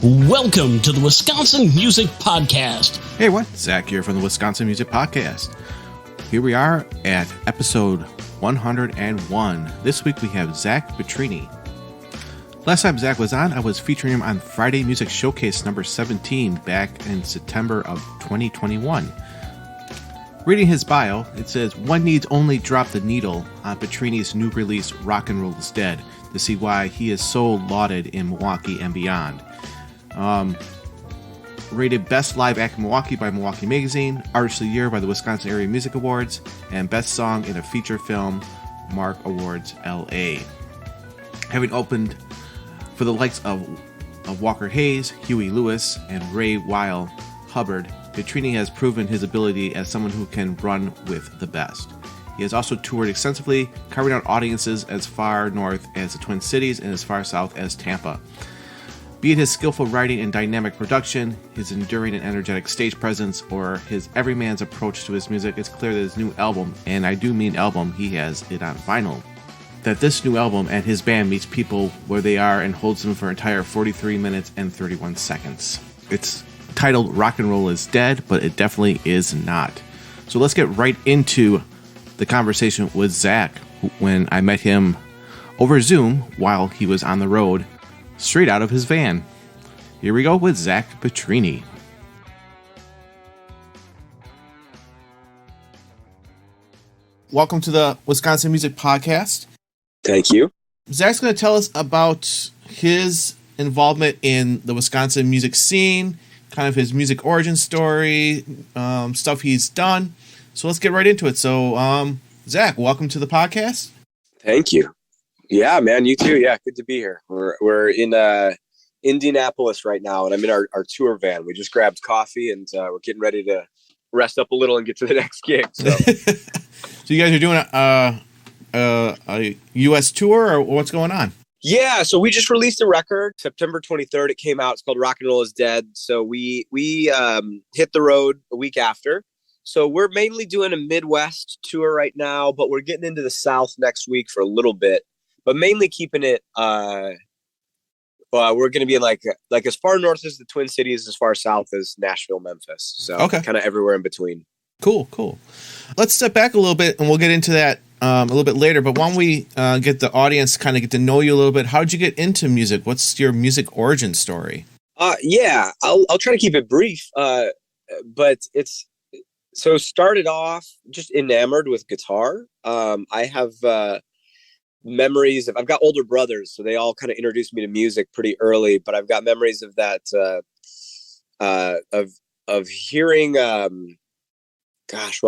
Welcome to the Wisconsin Music Podcast. Hey everyone, Zach here from the Wisconsin Music Podcast. Here we are at episode 101. This week we have Zach Pietrini. Last time Zach was on, I was featuring him on Friday Music Showcase number 17 back in September of 2021. Reading his bio, it says, one needs only drop the needle on Pietrini's new release Rock and Roll is Dead to see why he is so lauded in Milwaukee and beyond. Rated Best Live Act in Milwaukee by MilwaukeeMagazine, Artist of the Year by the Wisconsin AreaMusic Awards, and Best Song in a Feature Film, Mark Awards LA. Having opened for the likes of Walker Hayes, Huey Lewis, and Ray Wylie Hubbard, Pietrini has proven his ability as someone who can run with the best. He has also toured extensively, covering out audiences as far north as the Twin Cities and as far south as Tampa. Be it his skillful writing and dynamic production, his enduring and energetic stage presence, or his everyman's approach to his music, it's clear that his new album, and I do mean album, he has it on vinyl, that this new album and his band meets people where they are and holds them for an entire 43 minutes and 31 seconds. It's titled Rock and Roll is Dead, but it definitely is not. So let's get right into the conversation with Zach when I met him over Zoom while he was on the road, straight out of his van. Here we go with Zach Pietrini. Welcome to the Wisconsin Music Podcast. Thank you. Zach's going to tell us about his involvement in the Wisconsin music scene, kind of his music origin story, stuff he's done. So let's get right into it. So, Zach, welcome to the podcast. Thank you. Yeah, man, you too. Yeah, good to be here. We're in Indianapolis right now, and I'm in our tour van. We just grabbed coffee, and we're getting ready to rest up a little and get to the next gig. So, so you guys are doing a U.S. tour, or what's going on? Yeah, so we just released a record September 23rd. It came out. It's called Rock and Roll is Dead. So we hit the road a week after. So we're mainly doing a Midwest tour right now, but we're getting into the South next week for a little bit. But mainly keeping it, we're going to be in like as far north as the Twin Cities, as far south as Nashville, Memphis. So kind of everywhere in between. Cool. Let's step back a little bit, and we'll get into that a little bit later. But why don't we get the audience kind of get to know you a little bit? How'd you get into music? What's your music origin story? Yeah, I'll try to keep it brief. But it's so started off just enamored with guitar. I have memories of, I've got older brothers, so they all kind of introduced me to music pretty early, but I've got memories of that, of hearing, what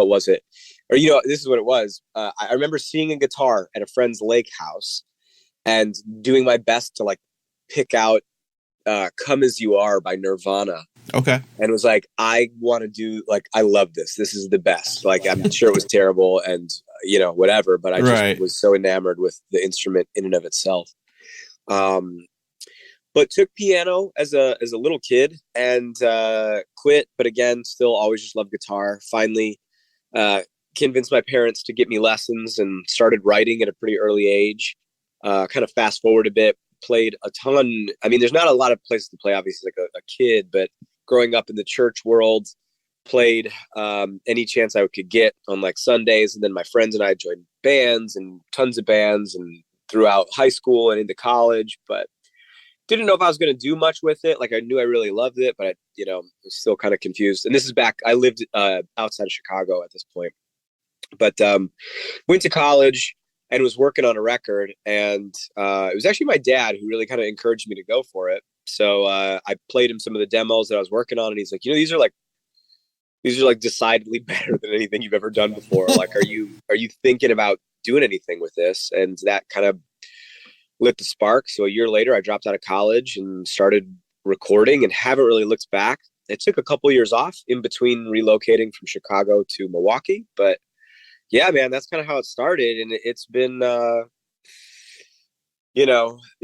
was it? Or, this is what it was. I remember seeing a guitar at a friend's lake house and doing my best to like pick out, Come As You Are by Nirvana. Okay. And it was like, I want to do, like, I love this. This is the best. Like, I'm sure it was terrible and, whatever, but I just was so enamored with the instrument in and of itself. But took piano as a little kid and quit, but again, still always just loved guitar. Finally convinced my parents to get me lessons and started writing at a pretty early age. Kind of fast forward a bit, played a ton. I mean, there's not a lot of places to play, obviously, like a kid, but growing up in the church world, played any chance I could get on like Sundays. And then my friends and I joined bands and tons of bands and throughout high school and into college, but didn't know if I was going to do much with it. Like I knew I really loved it, but I, was still kind of confused. And this is back, I lived outside of Chicago at this point, but went to college and was working on a record. And it was actually my dad who really kind of encouraged me to go for it. So I played him some of the demos that I was working on, and he's like, these are like decidedly better than anything you've ever done before. Like, are you thinking about doing anything with this? And that kind of lit the spark. So a year later, I dropped out of college and started recording and haven't really looked back. It took a couple years off in between relocating from Chicago to Milwaukee, but yeah, man, that's kind of how it started. And it's been,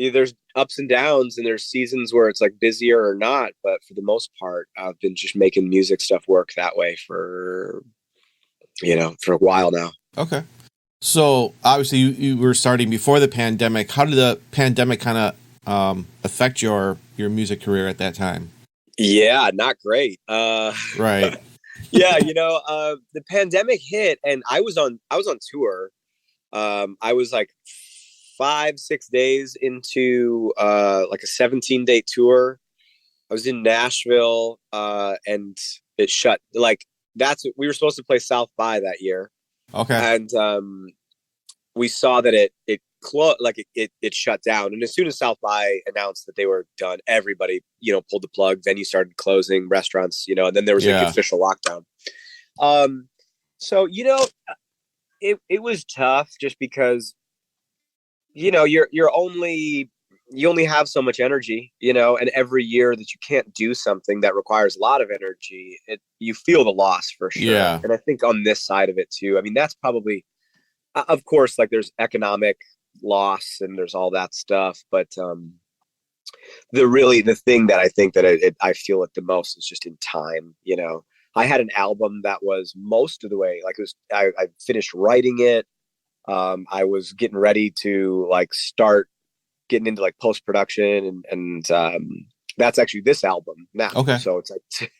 there's ups and downs and there's seasons where it's like busier or not. But for the most part, I've been just making music stuff work that way for a while now. Okay. So obviously you were starting before the pandemic. How did the pandemic kind of affect your your music career at that time? Yeah, not great. Right. Yeah, the pandemic hit, and I was on tour. I was like 5-6 days into like a 17-day tour. I was in Nashville, and it shut. Like we were supposed to play South by that year. Okay. And we saw that it closed, like it shut down. And as soon as South by announced that they were done, everybody, pulled the plug. Venues started closing, restaurants, and then there was like official lockdown. So, it was tough just because, you only have so much energy, and every year that you can't do something that requires a lot of energy, you feel the loss for sure. Yeah. And I think on this side of it too, I mean, that's probably, of course, like there's economic loss and there's all that stuff, but the thing that I think that I feel it the most is just in time. I had an album that was most of the way, like I finished writing it. I was getting ready to like start getting into like post-production and that's actually this album now. Okay. So it's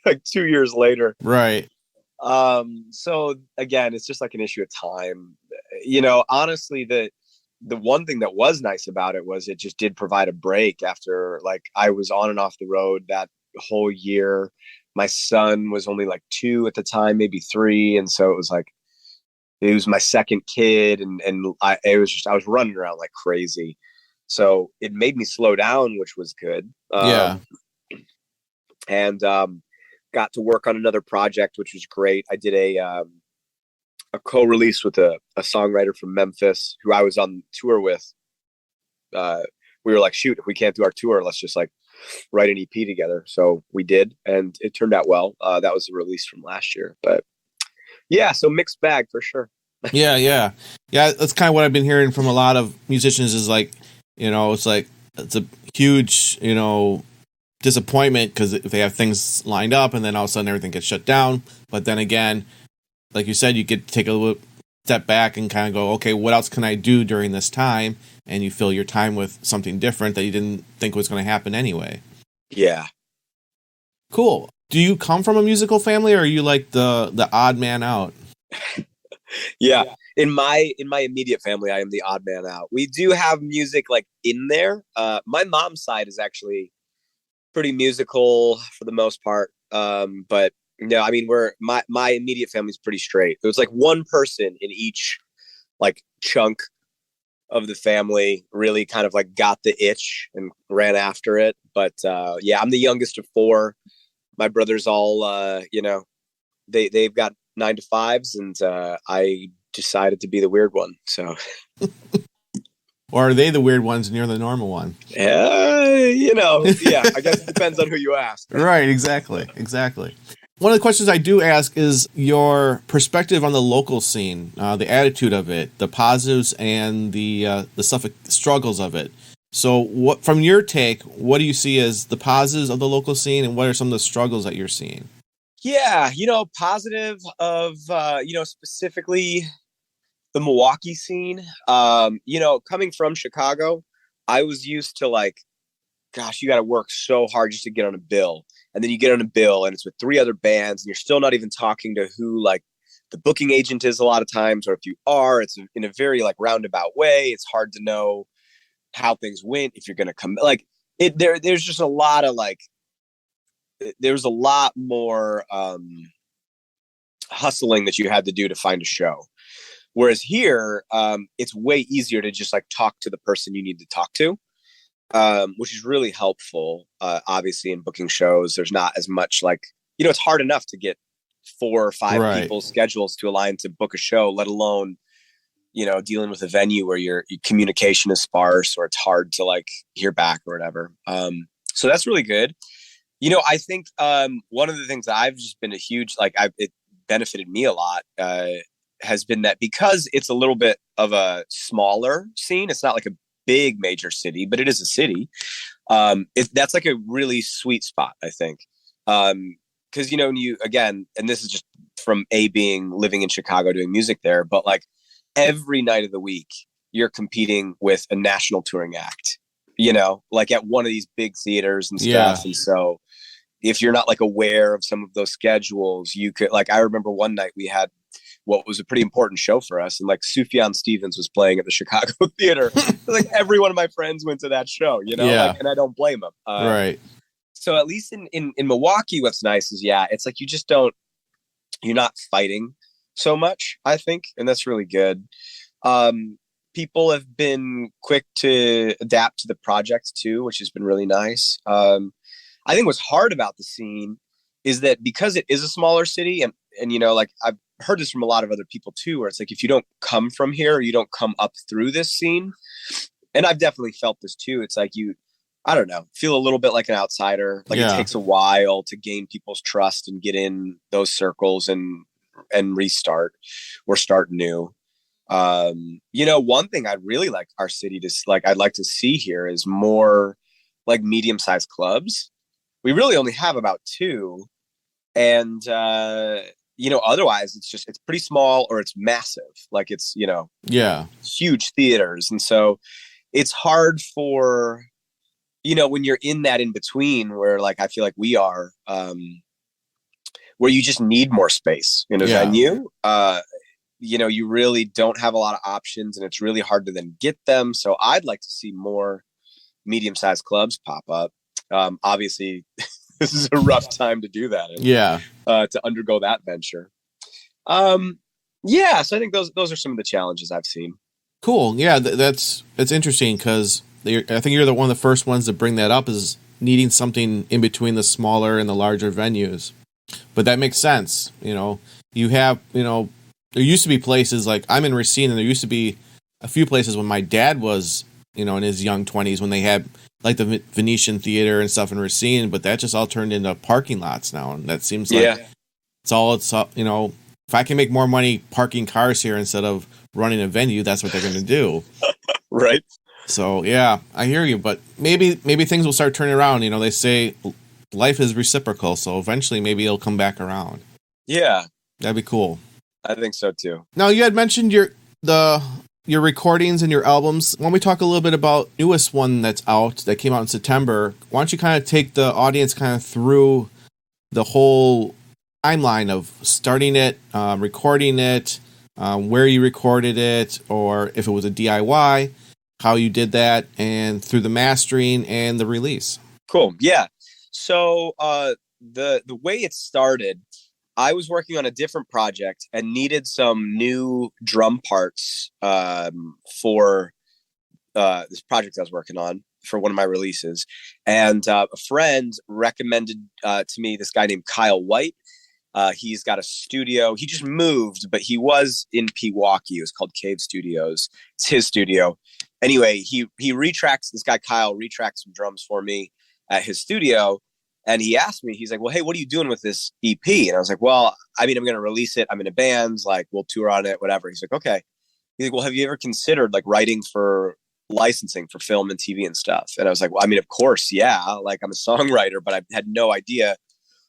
like 2 years later. Right. So again, it's just like an issue of time. Honestly, the one thing that was nice about it was it just did provide a break after, like, I was on and off the road that whole year. My son was only like 2 at the time, maybe 3. And so it was like, it was my second kid. And I was running around like crazy. So it made me slow down, which was good. And got to work on another project, which was great. I did a co-release with a songwriter from Memphis who I was on tour with. We were like, shoot, if we can't do our tour, let's just like write an EP together. So we did, and it turned out well. That was a release from last year, but yeah, so mixed bag for sure. Yeah. That's kind of what I've been hearing from a lot of musicians is like, it's like, it's a huge, disappointment because if they have things lined up and then all of a sudden everything gets shut down. But then again, like you said, you get to take a little step back and kind of go, okay, what else can I do during this time? And you fill your time with something different that you didn't think was going to happen anyway. Yeah. Cool. Do you come from a musical family or are you like the odd man out? Yeah. In my immediate family, I am the odd man out. We do have music like in there. My mom's side is actually pretty musical for the most part. But I mean, my immediate family's pretty straight. It was like one person in each like chunk of the family really kind of like got the itch and ran after it. But I'm the youngest of 4. My brothers all, they've got 9 to 5s, and I decided to be the weird one. So, or are they the weird ones and you're the normal one? Yeah, I guess it depends on who you ask. Right, exactly. One of the questions I do ask is your perspective on the local scene, the attitude of it, the positives and the struggles of it. So, what from your take, what do you see as the positives of the local scene, and what are some of the struggles that you're seeing? Yeah, positive of specifically the Milwaukee scene. Coming from Chicago, I was used to like, gosh, you got to work so hard just to get on a bill. And then you get on a bill and it's with 3 other bands and you're still not even talking to who like the booking agent is a lot of times, or if you are, it's in a very like roundabout way. It's hard to know how things went, if you're going to come like it. There's just a lot of like, there's a lot more hustling that you had to do to find a show. Whereas here, it's way easier to just like talk to the person you need to talk to. Which is really helpful. Obviously in booking shows, there's not as much like, it's hard enough to get 4 or 5 people's schedules to align to book a show, let alone, dealing with a venue where your communication is sparse or it's hard to like hear back or whatever. So that's really good. I think one of the things that I've just been a huge, like it benefited me a lot, has been that because it's a little bit of a smaller scene, it's not like a big major city, but it is a city. That's like a really sweet spot, I think. Because, you again, and this is just from being living in Chicago doing music there, but like every night of the week, you're competing with a national touring act. like at one of these big theaters and stuff. Yeah. And so if you're not like aware of some of those schedules, you could, like, I remember one night we had what was a pretty important show for us, and like Sufjan Stevens was playing at the Chicago theater. Like every one of my friends went to that show, Yeah. like, and I don't blame them. Right. So at least in Milwaukee, what's nice is, it's like you're not fighting so much, I think, and that's really good. People have been quick to adapt to the project too, which has been really nice. I think what's hard about the scene is that because it is a smaller city, and like I've heard this from a lot of other people too, where it's like if you don't come from here or you don't come up through this scene, and I've definitely felt this too, it's like I don't know, feel a little bit like an outsider. Like It takes a while to gain people's trust and get in those circles and restart or start new. One thing I'd really like our city to I'd like to see here is more like medium-sized clubs. We really only have about 2, and otherwise it's pretty small or it's massive. Like it's huge theaters, and so it's hard for when you're in that in between where like I feel like we are, where you just need more space in a venue. You really don't have a lot of options, and it's really hard to then get them. So I'd like to see more medium-sized clubs pop up. Obviously, this is a rough time to do that. To undergo that venture. So I think those are some of the challenges I've seen. Cool. Yeah, that's interesting because I think you're one of the first ones to bring that up, is needing something in between the smaller and the larger venues. But that makes sense. You have, there used to be places like I'm in Racine, and there used to be a few places when my dad was, in his young 20s, when they had like the Venetian Theater and stuff in Racine, but that just all turned into parking lots now. And that seems like if I can make more money parking cars here instead of running a venue, that's what they're going to do. Right. So, yeah, I hear you, but maybe things will start turning around. They say life is reciprocal, so eventually maybe it'll come back around. Yeah. That'd be cool. I think so too. Now, you had mentioned your recordings and your albums. Why don't we talk a little bit about newest one that's out, that came out in September? Why don't you kind of take the audience kind of through the whole timeline of starting it, recording it, where you recorded it, or if it was a DIY, how you did that, and through the mastering and the release. Cool. Yeah. So the way it started, I was working on a different project and needed some new drum parts for this project I was working on for one of my releases. And a friend recommended to me this guy named Kyle White. He's got a studio. He just moved, but he was in Milwaukee. It was called Cave Studios. It's his studio. Anyway, this guy Kyle retracts some drums for me at his studio. And he asked me, he's like, well, hey, what are you doing with this EP? And I was like, well, I'm going to release it. I'm in a band, like we'll tour on it, whatever. He's like, okay. He's like, well, have you ever considered like writing for licensing for film and TV and stuff? And I was like, well, of course. Yeah. Like I'm a songwriter, but I had no idea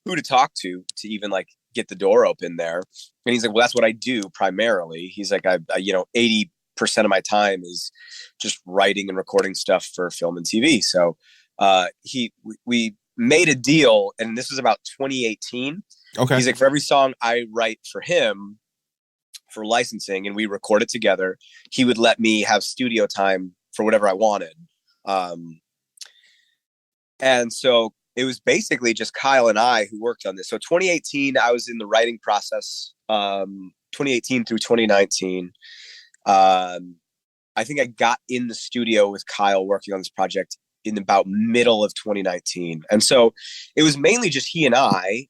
who to talk to even like get the door open there. And he's like, well, that's what I do primarily. He's like, I 80% of my time is just writing and recording stuff for film and TV. So we made a deal, and this was about 2018. Okay. He's like, for every song I write for him for licensing and we record it together, he would let me have studio time for whatever I wanted. And so it was basically just Kyle and I who worked on this. So 2018, I was in the writing process, 2018 through 2019. I think I got in the studio with Kyle working on this project in about middle of 2019. And so it was mainly just he and I,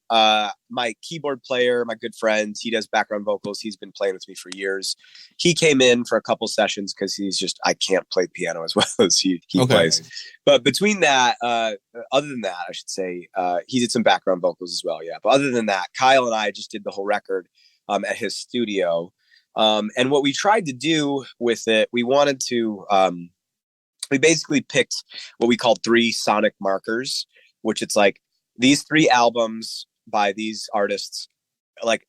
my keyboard player, my good friend, he does background vocals. He's been playing with me for years. He came in for a couple sessions because I can't play piano as well as he plays. But between that, other than that, I should say, he did some background vocals as well. Yeah. But other than that, Kyle and I just did the whole record at his studio. And what we tried to do with it, we wanted to, we basically picked what we called 3 sonic markers, which it's like these 3 albums by these artists, like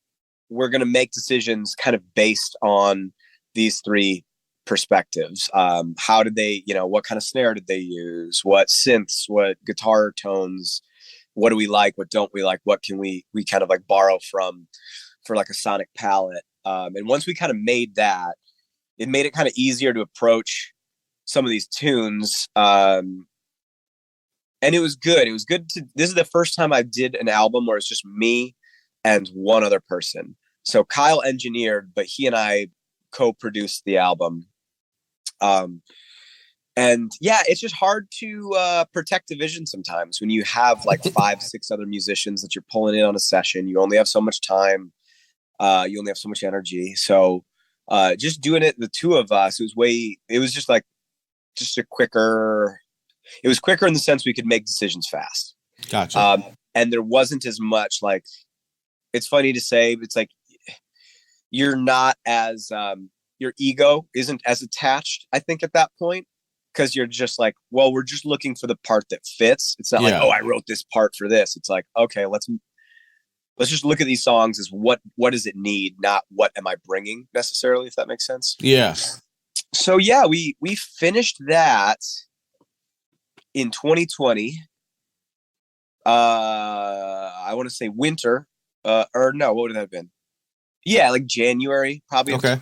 we're going to make decisions kind of based on these 3 perspectives. How did they, what kind of snare did they use? What synths, what guitar tones, what do we like? What don't we like? What can we kind of like borrow from for like a sonic palette? And once we kind of made that, it made it kind of easier to approach some of these tunes. And it was good. It was good this is the first time I did an album where it's just me and one other person. So Kyle engineered, but he and I co-produced the album. And yeah, it's just hard to protect the vision sometimes when you have like 5-6 other musicians that you're pulling in on a session. You only have so much time. You only have so much energy. So just doing it, the two of us, it was just quicker in the sense we could make decisions fast. Gotcha. And there wasn't as much like, it's funny to say, it's like you're not as your ego isn't as attached, I think, at that point, because you're just like, well, we're just looking for the part that fits. It's not like, oh, I wrote this part for this. It's like, okay, let's just look at these songs as what does it need, not what am I bringing necessarily, if that makes sense. Yeah. So yeah, we finished that in 2020. I want to say winter, or no, what would that have been? Yeah, like January, probably. Okay.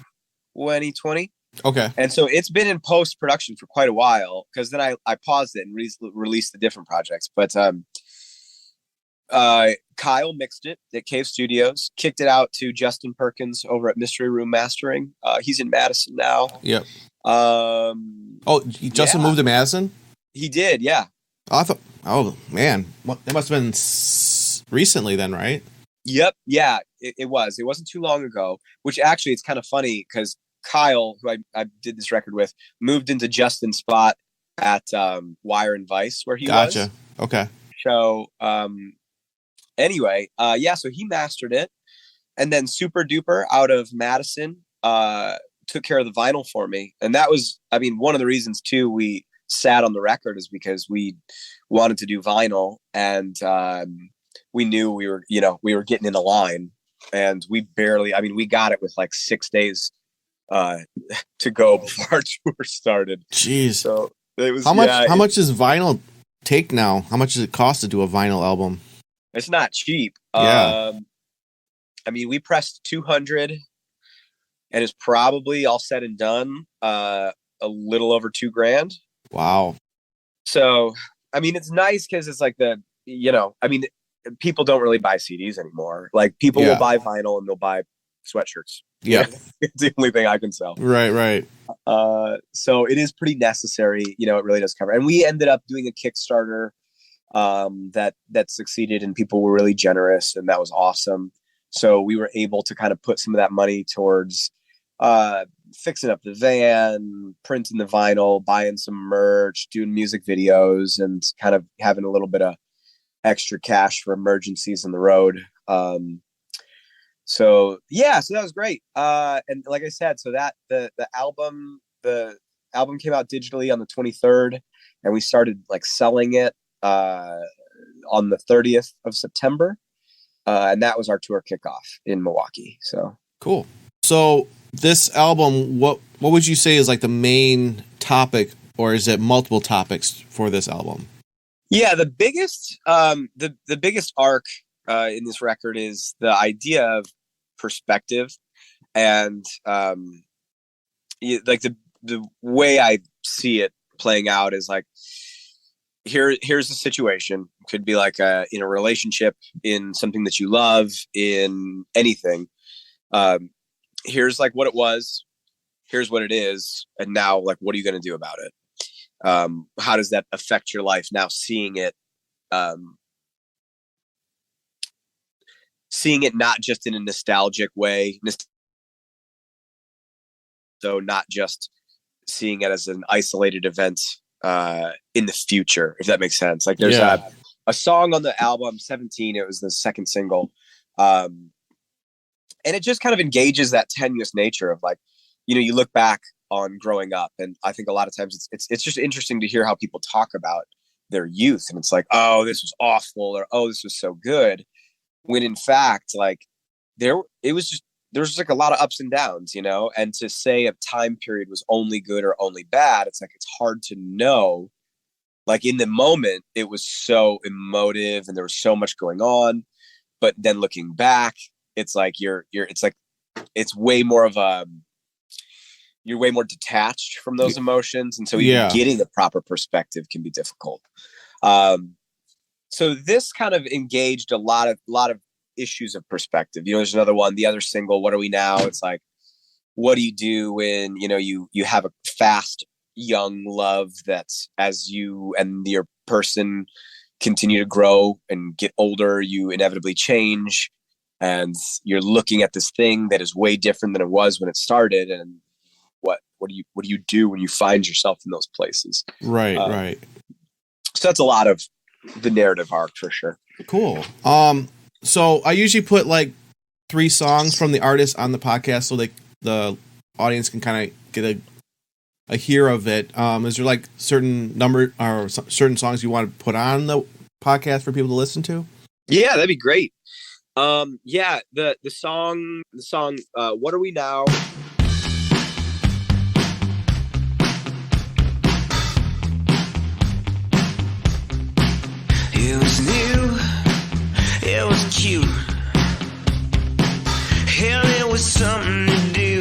2020. Okay. And so it's been in post-production for quite a while, because then I paused it and released the different projects. But Kyle mixed it at Cave Studios, kicked it out to Justin Perkins over at Mystery Room Mastering. He's in Madison now. Yep. Justin moved to Madison? He did, yeah. Oh man, that must have been recently then, right? Yep. Yeah, it was. It wasn't too long ago, which actually it's kind of funny because Kyle, who I did this record with, moved into Justin's spot at Wire and Vice, where he was. Gotcha. Okay. So anyway, so he mastered it. And then Super Duper out of Madison took care of the vinyl for me. And that was, one of the reasons too we sat on the record is because we wanted to do vinyl, and we knew we were getting in a line, and we got it with like 6 days to go before our tour started. Jeez. So it was, how much does vinyl take now? How much does it cost to do a vinyl album? It's not cheap. Yeah. We pressed 200, and it's probably all said and done a little over $2,000. Wow. So it's nice because it's like people don't really buy CDs anymore. Like people will buy vinyl and they'll buy sweatshirts. Yeah. It's the only thing I can sell. Right. So it is pretty necessary. It really does cover. And we ended up doing a Kickstarter that succeeded, and people were really generous, and that was awesome. So we were able to kind of put some of that money towards fixing up the van, printing the vinyl, buying some merch, doing music videos, and kind of having a little bit of extra cash for emergencies on the road. So that was great. And like I said, so that the album came out digitally on the 23rd, and we started like selling it on the 30th of September. And that was our tour kickoff in Milwaukee. So cool. So this album, what would you say is like the main topic, or is it multiple topics for this album? Yeah, the biggest the biggest arc in this record is the idea of perspective, and like the way I see it playing out is like, here's a situation. It could be like in a relationship, in something that you love, in anything. Here's like what it was, here's what it is, and now like what are you going to do about it? How does that affect your life now, seeing it not just in a nostalgic way, so not just seeing it as an isolated event in the future, if that makes sense. Like there's a song on the album 17, it was the second single, and it just kind of engages that tenuous nature of like, you look back on growing up, and I think a lot of times it's just interesting to hear how people talk about their youth, and it's like, oh, this was awful, or oh, this was so good, when in fact, like it was just there's like a lot of ups and downs, you know, and to say a time period was only good or only bad, it's like, it's hard to know. Like in the moment, it was so emotive and there was so much going on. But then looking back, it's like it's way more of a, you're way more detached from those emotions. And so even getting the proper perspective can be difficult. So this kind of engaged a lot of issues of perspective. You know, there's another one, the other single, What Are We Now? It's like, what do you do when, you know, you have a fast, young love that's, as you and your person continue to grow and get older, you inevitably change, and you're looking at this thing that is way different than it was when it started. And what do you do when you find yourself in those places? Right. So that's a lot of the narrative arc for sure. Cool. So I usually put like 3 songs from the artist on the podcast so the audience can kind of get a hear of it. Is there like certain number or certain songs you want to put on the podcast for people to listen to? Yeah, that'd be great. The song, What Are We Now? It was new, it was cute, hell, it was something to do.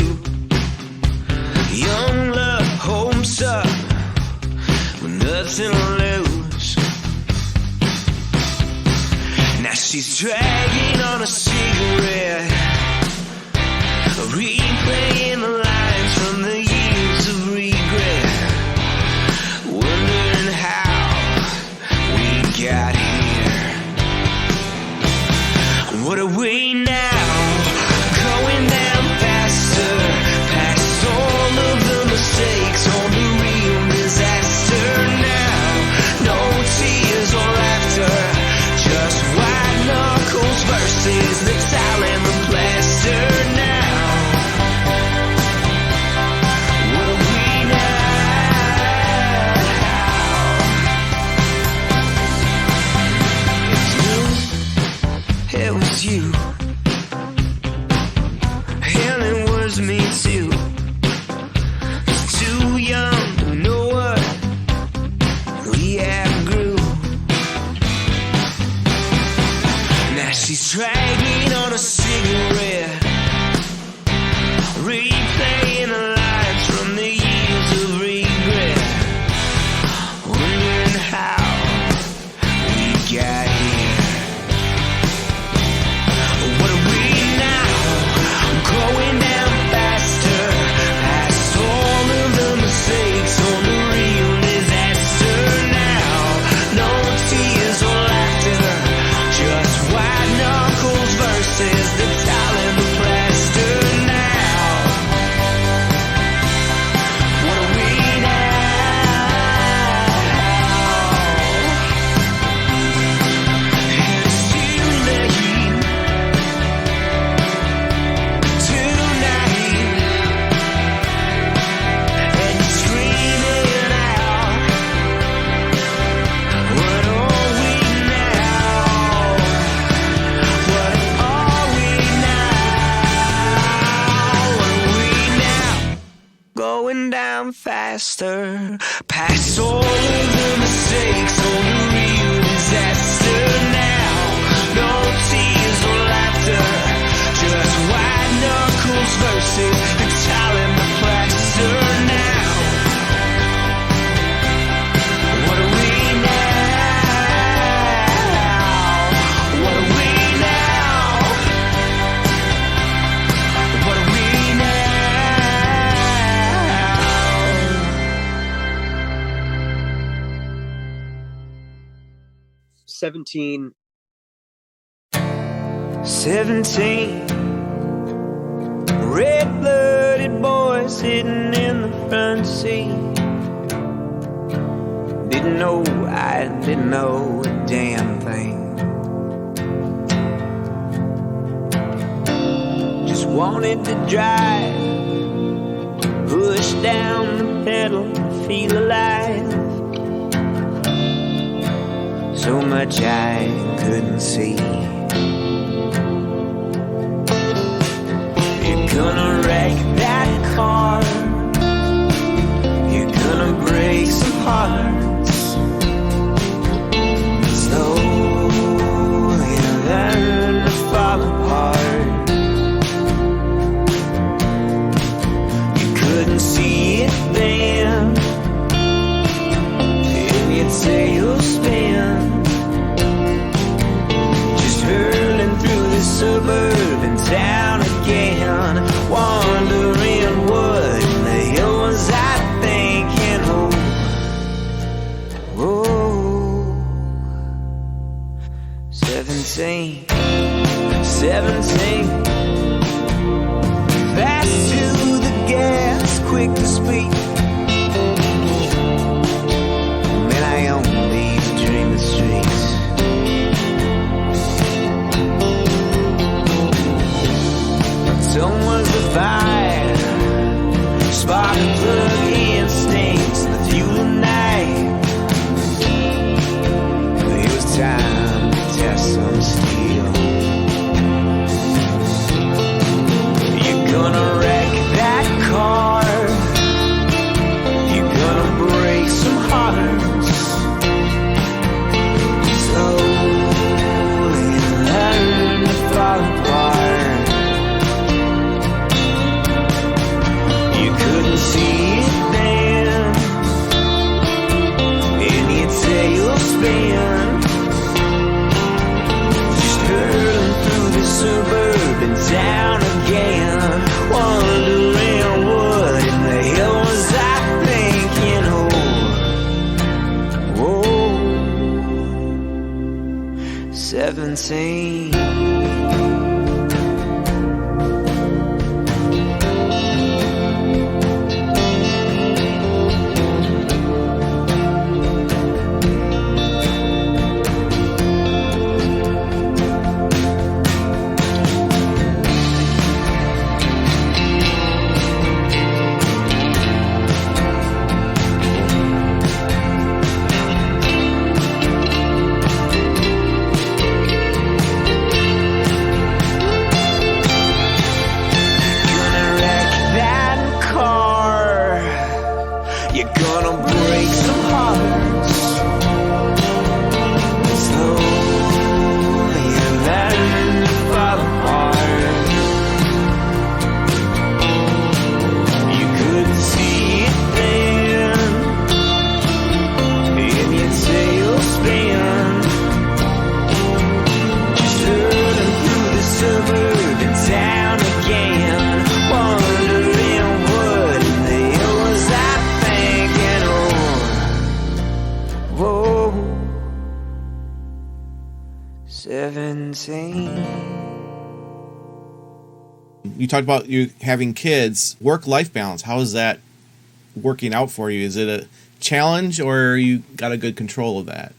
Young love holds up with nothing to lose. Now she's dragging on a cigarette, replaying the lines from the years of regret, wondering how we got here. What are we now? Going down faster, past all of the mistakes, on the real disaster now. No tears or laughter, just white knuckles versus the tile and the plaster now. What are we now? It was you, hell, it was me too. Just too young to know what we outgrew. Now she's dragging on a cigarette, replaying the lines from the years of regret, wondering how we got here. What are we now? Going down faster, past all of the mistakes, on the real disaster now. No tears or laughter, just white knuckles versus the tile and the plaster now. What are we now? It's too late tonight, and you're screaming out. What are we now? What are we now? What are we now? Going down faster, past all of the mistakes, on the real disaster now. No tears or laughter, just white knuckles versus the tile and the plaster now. What are we now? What are we now? What are we now? 17. 17 red-blooded boys sitting in the front seat. Didn't know, I didn't know a damn thing. Just wanted to drive, push down the pedal, feel alive. So much I couldn't see. hearts. Slowly learn to fall apart. You couldn't see it then, in your tailspin, just hurling through the suburban town again, wondering what in the hell was I thinking. Oh, 17, 17, fast to the gas, quick to speak. Man, I own these dreaming streets. Someone's the fire, spark and plug instincts, the fuel of night. It was time to test some steel. You're gonna wreck that car, you're gonna break some hearts. Slowly learn to fall apart. You couldn't see it then, in your tailspin, just hurling through the suburban town again, wondering what in the hell was I thinking. Oh, 17. You talked about you having kids, work-life balance. How is that working out for you? Is it a challenge, or you got a good control of that?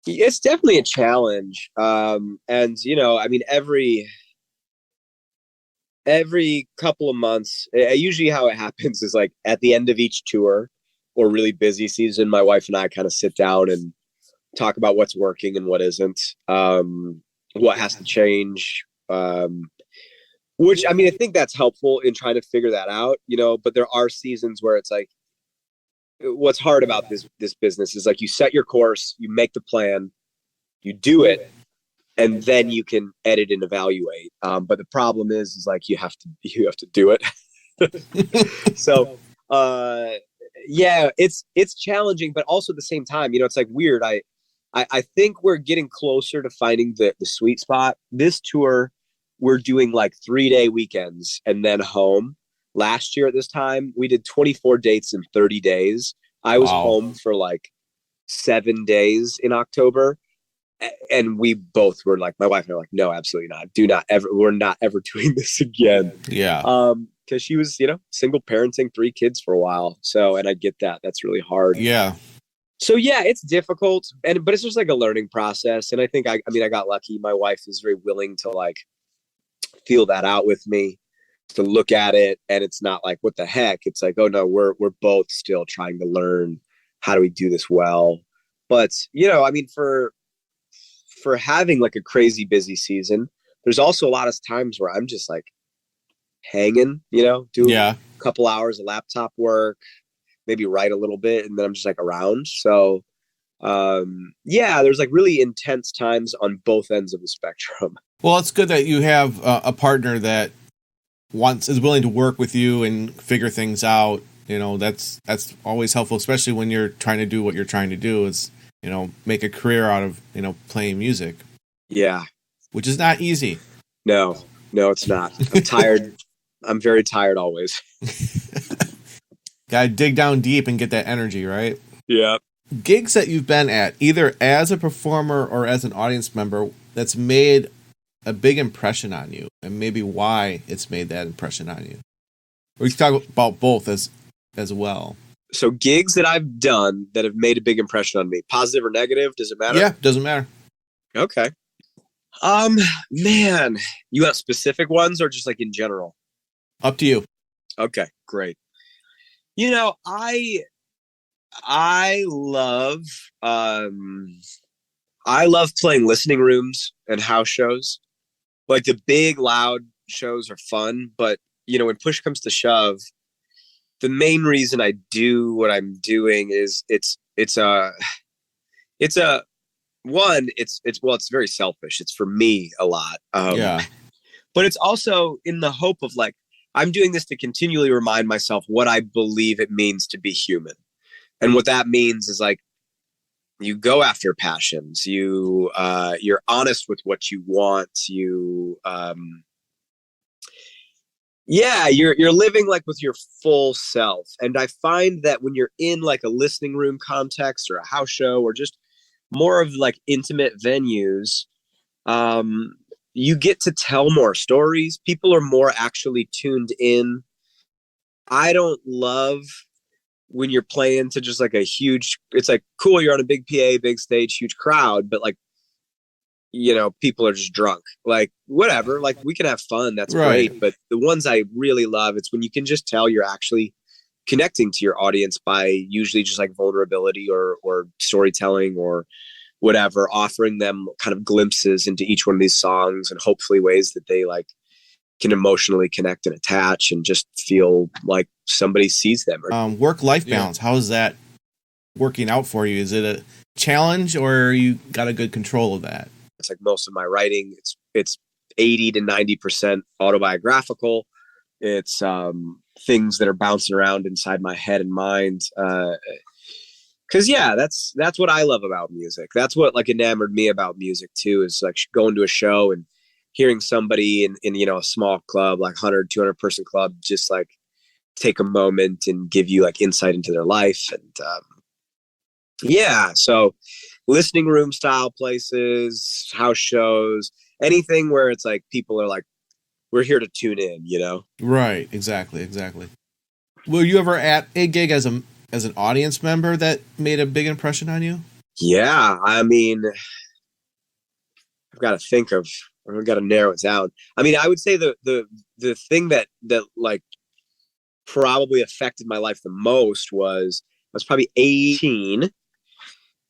It's definitely a challenge. And, you know, I mean, every couple of months, usually how it happens is like at the end of each tour or really busy season, my wife and I kind of sit down and talk about what's working and what isn't, what has to change. Which, I mean, I think that's helpful in trying to figure that out, you know, but there are seasons where it's like, what's hard about this business is like, you set your course, you make the plan, you do it, and then you can edit and evaluate. But the problem is like, you have to do it. So, yeah, it's challenging, but also at the same time, you know, it's like weird. I think we're getting closer to finding the sweet spot. This tour, we're doing like 3-day weekends and then home. Last year at this time, we did 24 dates in 30 days. I was home for like 7 days in October. And we both were like, my wife and I were like, no, absolutely not. We're not ever doing this again. Yeah. Cause she was, you know, single parenting 3 kids for a while. So, and I get that. That's really hard. Yeah. So yeah, it's difficult. But it's just like a learning process. And I think, I mean, I got lucky. My wife is very willing to like feel that out with me, to look at it. And it's not like, what the heck? It's like, oh no, we're both still trying to learn how do we do this well. But, you know, I mean, for having like a crazy busy season, there's also a lot of times where I'm just like hanging, you know, doing a couple hours of laptop work, maybe write a little bit, and then I'm just like around. So yeah, there's like really intense times on both ends of the spectrum. Well, it's good that you have a partner that is willing to work with you and figure things out. You know, that's always helpful, especially when you're trying to do what you're trying to do, is, you know, make a career out of, you know, playing music. Yeah. Which is not easy. No, it's not. I'm tired. I'm very tired always. Gotta dig down deep and get that energy, right? Yeah. Gigs that you've been at, either as a performer or as an audience member, that's made a big impression on you, and maybe why it's made that impression on you. We can talk about both as well. So gigs that I've done that have made a big impression on me, positive or negative, does it matter? Yeah, doesn't matter. Okay. Man, you want specific ones or just like in general? Up to you. Okay, great. You know, I love playing listening rooms and house shows. Like the big loud shows are fun, but you know, when push comes to shove, the main reason I do what I'm doing is it's very selfish. It's for me a lot. Yeah. But it's also in the hope of like, I'm doing this to continually remind myself what I believe it means to be human. And what that means is like, you go after passions, you're honest with what you want. You're living like with your full self. And I find that when you're in like a listening room context or a house show or just more of like intimate venues, you get to tell more stories. People are more actually tuned in. I don't love when you're playing to just like a huge, it's like, cool, you're on a big PA, big stage, huge crowd, but like, you know, people are just drunk. Like, whatever, like we can have fun. That's right. Great. But the ones I really love, it's when you can just tell you're actually connecting to your audience by usually just like vulnerability or storytelling or whatever, offering them kind of glimpses into each one of these songs and hopefully ways that they like can emotionally connect and attach and just feel like somebody sees them. Work-life balance. How is that working out for you? Is it a challenge or you got a good control of that? It's like most of my writing, it's 80 to 90% autobiographical. It's things that are bouncing around inside my head and mind. Cause yeah, that's what I love about music. That's what like enamored me about music too, is like going to a show and hearing somebody in you know, a small club, like 100, 200 person club, just like take a moment and give you like insight into their life. And yeah, so listening room style places, house shows, anything where it's like people are like, we're here to tune in, you know? Right. Exactly. Were you ever at a gig as an audience member that made a big impression on you? Yeah. I mean, I've got to narrow it down. I mean, I would say the thing that like probably affected my life the most was I was probably 18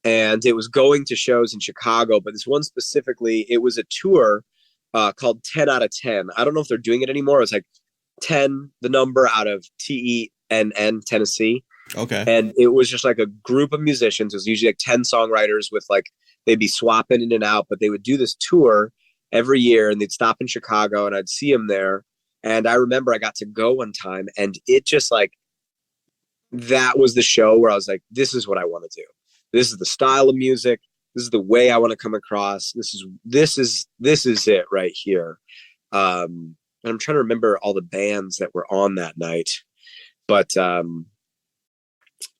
and it was going to shows in Chicago, but this one specifically, it was a tour called 10 out of 10. I don't know if they're doing it anymore. It's like 10, the number out of TENN, Tennessee. Okay. And it was just like a group of musicians. It was usually like 10 songwriters with like, they'd be swapping in and out, but they would do this tour every year and they'd stop in Chicago and I'd see them there. And I remember I got to go one time and it just like, that was the show where I was like, this is what I want to do. This is the style of music. This is the way I want to come across. This is it right here. And I'm trying to remember all the bands that were on that night, but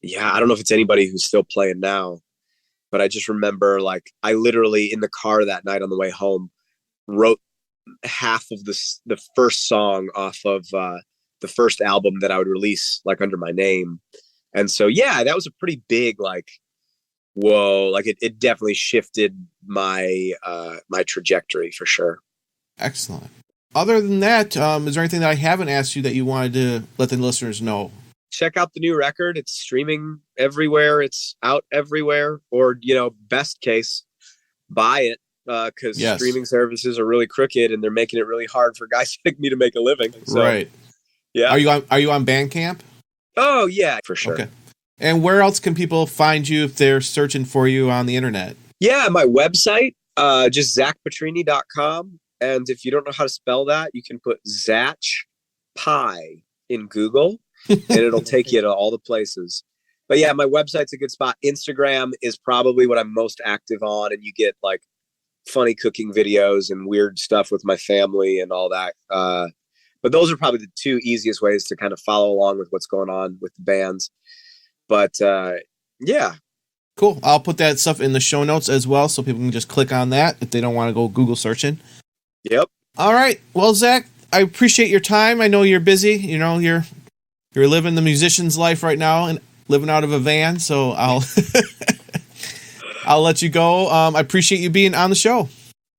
yeah, I don't know if it's anybody who's still playing now, but I just remember like I literally in the car that night on the way home wrote half of the first song off of the first album that I would release like under my name. And so, yeah, that was a pretty big, like, whoa, like it definitely shifted my, my trajectory for sure. Excellent. Other than that, is there anything that I haven't asked you that you wanted to let the listeners know? Check out the new record. It's streaming everywhere. It's out everywhere. Or, you know, best case, buy it because streaming services are really crooked and they're making it really hard for guys like me to make a living. So, right. Yeah. Are you on Bandcamp? Oh, yeah, for sure. Okay. And where else can people find you if they're searching for you on the internet? Yeah, my website, just zachpetrini.com. And if you don't know how to spell that, you can put Zach Pie in Google and it'll take you to all the places. But yeah, my website's a good spot. Instagram is probably what I'm most active on. And you get like funny cooking videos and weird stuff with my family and all that. But those are probably the two easiest ways to kind of follow along with what's going on with the bands. But yeah. Cool. I'll put that stuff in the show notes as well so people can just click on that if they don't want to go Google searching. Yep. All right. Well, Zach, I appreciate your time. I know you're busy. You know, you're living the musician's life right now and living out of a van. So I'll I'll let you go. I appreciate you being on the show.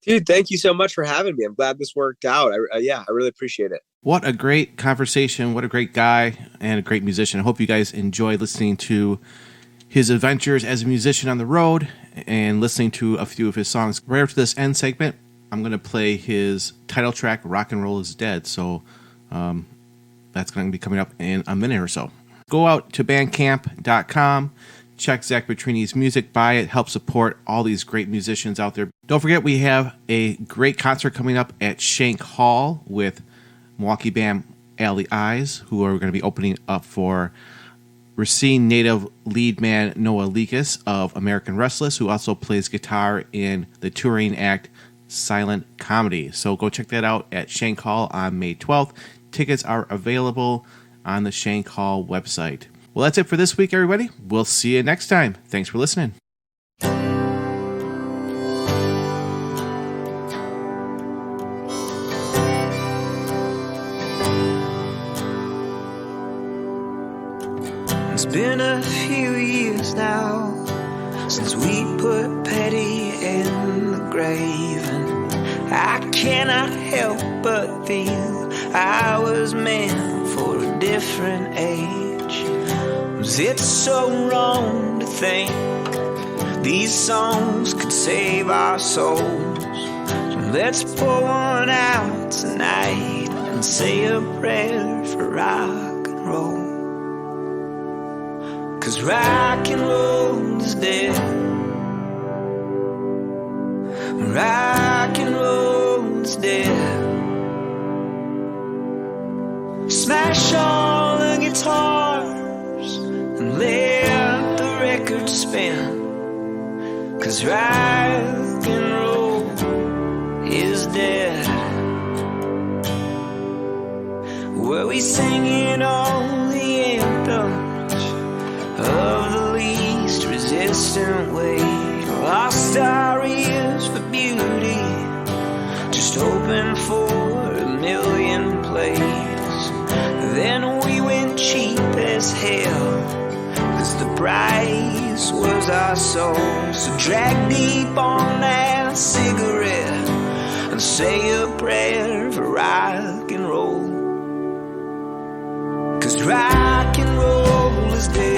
Dude, thank you so much for having me. I'm glad this worked out. I really appreciate it. What a great conversation. What a great guy and a great musician. I hope you guys enjoyed listening to his adventures as a musician on the road and listening to a few of his songs. Right after this end segment, I'm going to play his title track, Rock and Roll is Dead. So that's going to be coming up in a minute or so. Go out to bandcamp.com. Check Zach Pietrini's music, buy it, help support all these great musicians out there. Don't forget, we have a great concert coming up at Shank Hall with Milwaukee band Alley Eyes, who are going to be opening up for Racine native lead man Noah Lekas of American Restless, who also plays guitar in the touring act Silent Comedy. So go check that out at Shank Hall on May 12th. Tickets are available on the Shank Hall website. Well, that's it for this week, everybody. We'll see you next time. Thanks for listening. It's been a few years now since we put Petty in the grave, and I cannot help but feel I was meant for a different age. It's so wrong to think these songs could save our souls. So let's pour one out tonight and say a prayer for rock and roll. 'Cause rock and roll is dead. Rock and roll is dead. Smash all the guitars and let the record spin. 'Cause rock and roll is dead. Were we singing all the anthems of the least resistant way? Lost our ears for beauty, just hoping for a million plays. Then we went cheap as hell, 'cause the price was our souls. So drag deep on that cigarette and say a prayer for rock and roll. 'Cause rock and roll is dead.